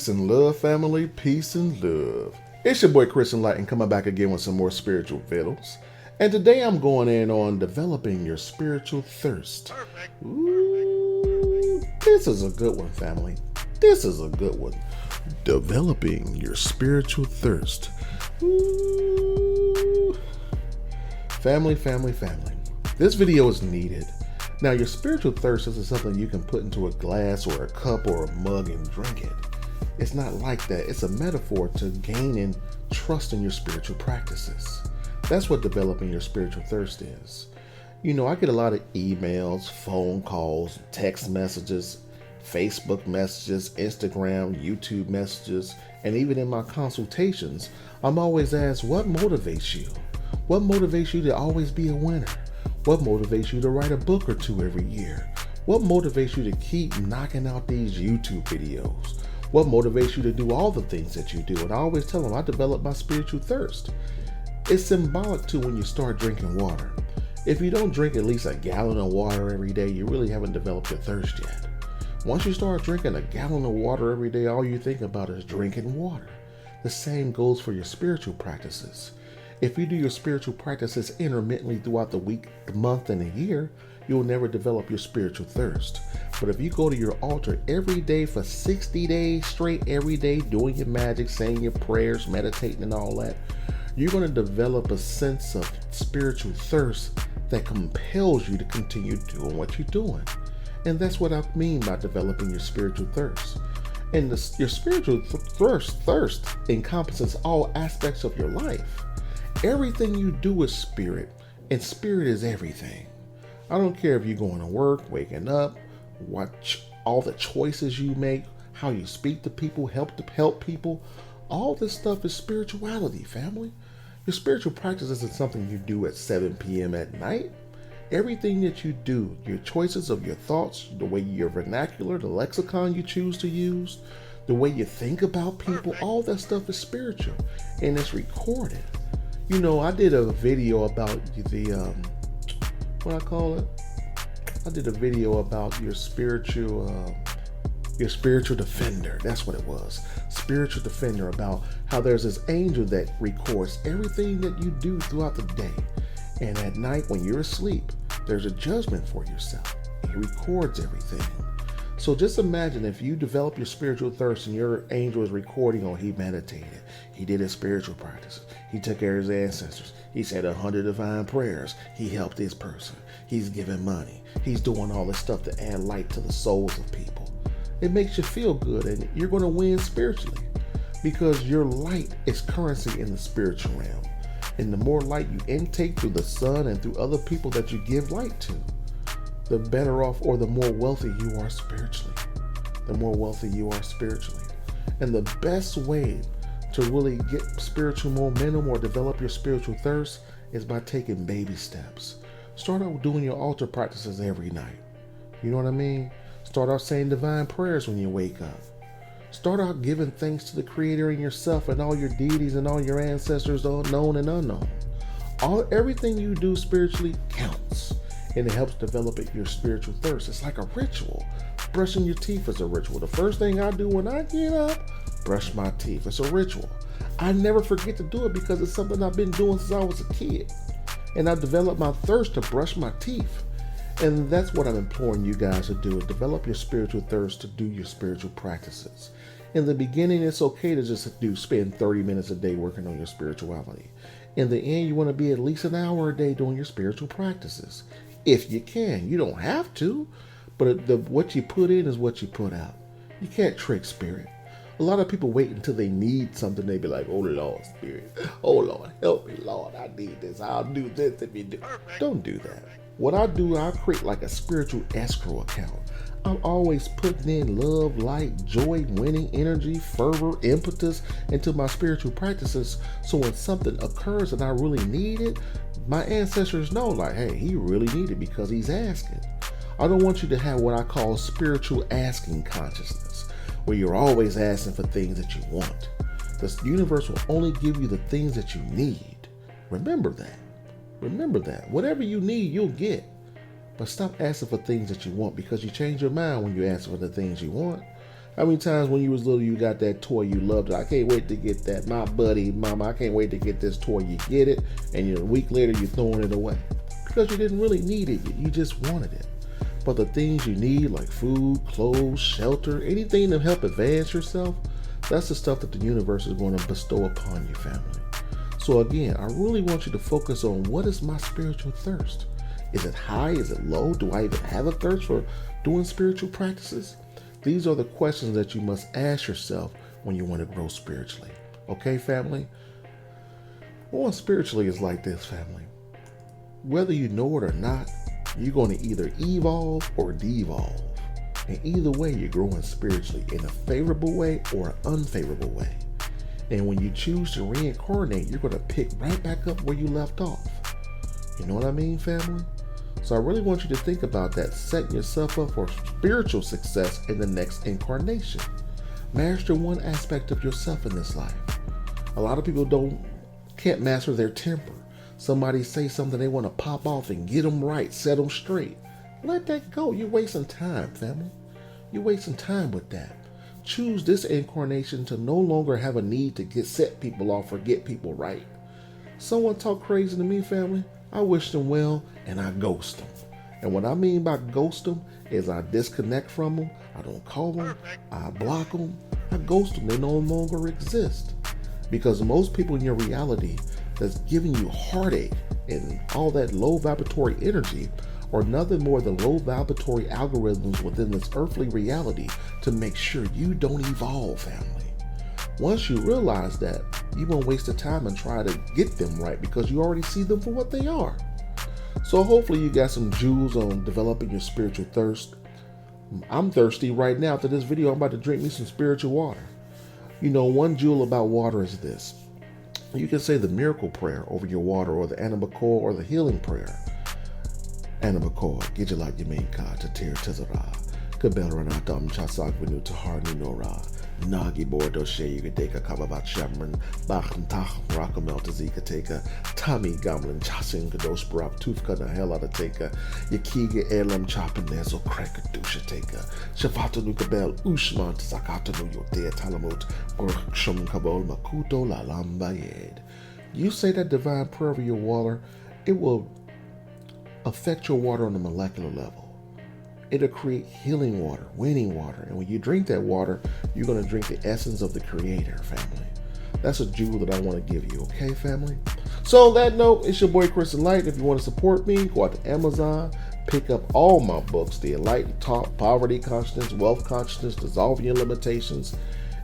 Peace and love, family. Peace and love. It's your boy Chris Enlightened coming back again with some more spiritual fiddles. And today I'm going in on developing your spiritual thirst. Perfect. Ooh, this is a good one, family. This is a good one. Developing your spiritual thirst. Ooh. Family. This video is needed. Now, your spiritual thirst isn't something you can put into a glass or a cup or a mug and drink it. It's not like that. It's a metaphor to gaining trust in your spiritual practices. That's what developing your spiritual thirst is. You know, I get a lot of emails, phone calls, text messages, Facebook messages, Instagram, YouTube messages, and even in my consultations, I'm always asked, what motivates you? What motivates you to always be a winner? What motivates you to write a book or two every year? What motivates you to keep knocking out these YouTube videos? What motivates you to do all the things that you do? And I always tell them I developed my spiritual thirst. It's symbolic too when you start drinking water. If you don't drink at least a gallon of water every day, you really haven't developed your thirst yet. Once you start drinking a gallon of water every day, all you think about is drinking water. The same goes for your spiritual practices. If you do your spiritual practices intermittently throughout the week, the month, and the year, you'll never develop your spiritual thirst. But if you go to your altar every day for 60 days straight, every day, doing your magic, saying your prayers, meditating and all that, you're going to develop a sense of spiritual thirst that compels you to continue doing what you're doing. And that's what I mean by developing your spiritual thirst. And your spiritual thirst encompasses all aspects of your life. Everything you do is spirit, and spirit is everything. I don't care if you're going to work, waking up, watch all the choices you make, how you speak to people, help people. All this stuff is spirituality, family. Your spiritual practice isn't something you do at 7 p.m. at night. Everything that you do, your choices of your thoughts, the way your vernacular, the lexicon you choose to use, the way you think about people, all that stuff is spiritual, and it's recorded. You know, I did a video about I did a video about your spiritual defender. That's what it was. Spiritual defender, about how there's this angel that records everything that you do throughout the day. And at night when you're asleep, there's a judgment for yourself. He records everything. So just imagine if you develop your spiritual thirst and your angel is recording, or he meditated, he did his spiritual practices, he took care of his ancestors, he said 100 divine prayers, he helped this person, he's giving money, he's doing all this stuff to add light to the souls of people. It makes you feel good, and you're going to win spiritually because your light is currency in the spiritual realm. And the more light you intake through the sun and through other people that you give light to, the better off, or the more wealthy you are spiritually. The more wealthy you are spiritually. And the best way to really get spiritual momentum or develop your spiritual thirst is by taking baby steps. Start out doing your altar practices every night. You know what I mean? Start out saying divine prayers when you wake up. Start out giving thanks to the Creator in yourself and all your deities and all your ancestors, known and unknown. Everything you do spiritually counts. And it helps develop your spiritual thirst. It's like a ritual. Brushing your teeth is a ritual. The first thing I do when I get up, brush my teeth. It's a ritual. I never forget to do it because it's something I've been doing since I was a kid. And I developed my thirst to brush my teeth. And that's what I'm imploring you guys to do, is develop your spiritual thirst to do your spiritual practices. In the beginning, it's okay to just spend 30 minutes a day working on your spirituality. In the end, you want to be at least an hour a day doing your spiritual practices. If you can. You don't have to, but what you put in is what you put out. You can't trick spirit. A lot of people wait until they need something. They be like, oh Lord, spirit. Oh Lord, help me, Lord. I need this. I'll do this if you do. Don't do that. What I do, I create like a spiritual escrow account. I'm always putting in love, light, joy, winning, energy, fervor, impetus into my spiritual practices. So when something occurs and I really need it, my ancestors know, like, hey, he really needs it because he's asking. I don't want you to have what I call spiritual asking consciousness, where you're always asking for things that you want. The universe will only give you the things that you need. Remember that. Remember that. Whatever you need, you'll get. But stop asking for things that you want, because you change your mind when you ask for the things you want. How many times when you was little you got that toy you loved? I can't wait to get that. My buddy, mama, I can't wait to get this toy. You get it, and a week later you're throwing it away because you didn't really need it. You just wanted it. But the things you need, like food, clothes, shelter, anything to help advance yourself, that's the stuff that the universe is going to bestow upon you, family. So again, I really want you to focus on, what is my spiritual thirst? Is it high? Is it low? Do I even have a thirst for doing spiritual practices? These are the questions that you must ask yourself when you want to grow spiritually. Okay, family? Growing spiritually is like this, family. Whether you know it or not, you're going to either evolve or devolve. And either way, you're growing spiritually in a favorable way or an unfavorable way. And when you choose to reincarnate, you're going to pick right back up where you left off. You know what I mean, family? So I really want you to think about that, setting yourself up for spiritual success in the next incarnation. Master one aspect of yourself in this life. A lot of people can't master their temper. Somebody say something, they want to pop off and get them right, set them straight. Let that go. You're wasting time, family. You're wasting time with that. Choose this incarnation to no longer have a need to set people off or get people right. Someone talk crazy to me, family, I wish them well and I ghost them. And what I mean by ghost them is I disconnect from them. I don't call them. I block them. I ghost them. They no longer exist. Because most people in your reality that's giving you heartache and all that low vibratory energy are nothing more than low vibratory algorithms within this earthly reality to make sure you don't evolve, family. Once you realize that, you won't waste the time and try to get them right because you already see them for what they are. So hopefully you got some jewels on developing your spiritual thirst. I'm thirsty right now. After this video, I'm about to drink me some spiritual water. You know, one jewel about water is this. You can say the miracle prayer over your water, or the Anabakor, or the healing prayer. Anabakor, Gijala Yameka, Tatir Tizara, Kabelranatam Chasak Vinu Tahar Nora. Nagi Bordo She Yukateka Kababat Shamran, Bachan Tach, Rakamel Tazika Teka, Tommy Gamlin Chasin Kados Brap Tufka Nahela Teka, Yakiga Elam Chapin Nezo Cracker Dusha Teka, Shafata Nukabel Ushman Sakata Nu Yotea Talamut, or Shum Kabol Makuto La Lambayed. You say that divine prayer over your water, it will affect your water on a molecular level. It'll create healing water, winning water. And when you drink that water, you're going to drink the essence of the Creator, family. That's a jewel that I want to give you, okay, family? So on that note, it's your boy Chris Enlightened. If you want to support me, go out to Amazon, pick up all my books, The Enlightened Talk, Poverty Consciousness, Wealth Consciousness, Dissolving Your Limitations,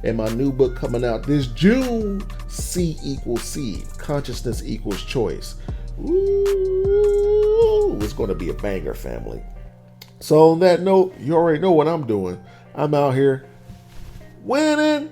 and my new book coming out this June, C equals Seed, Consciousness equals Choice. Ooh, it's going to be a banger, family. So on that note, you already know what I'm doing. I'm out here winning.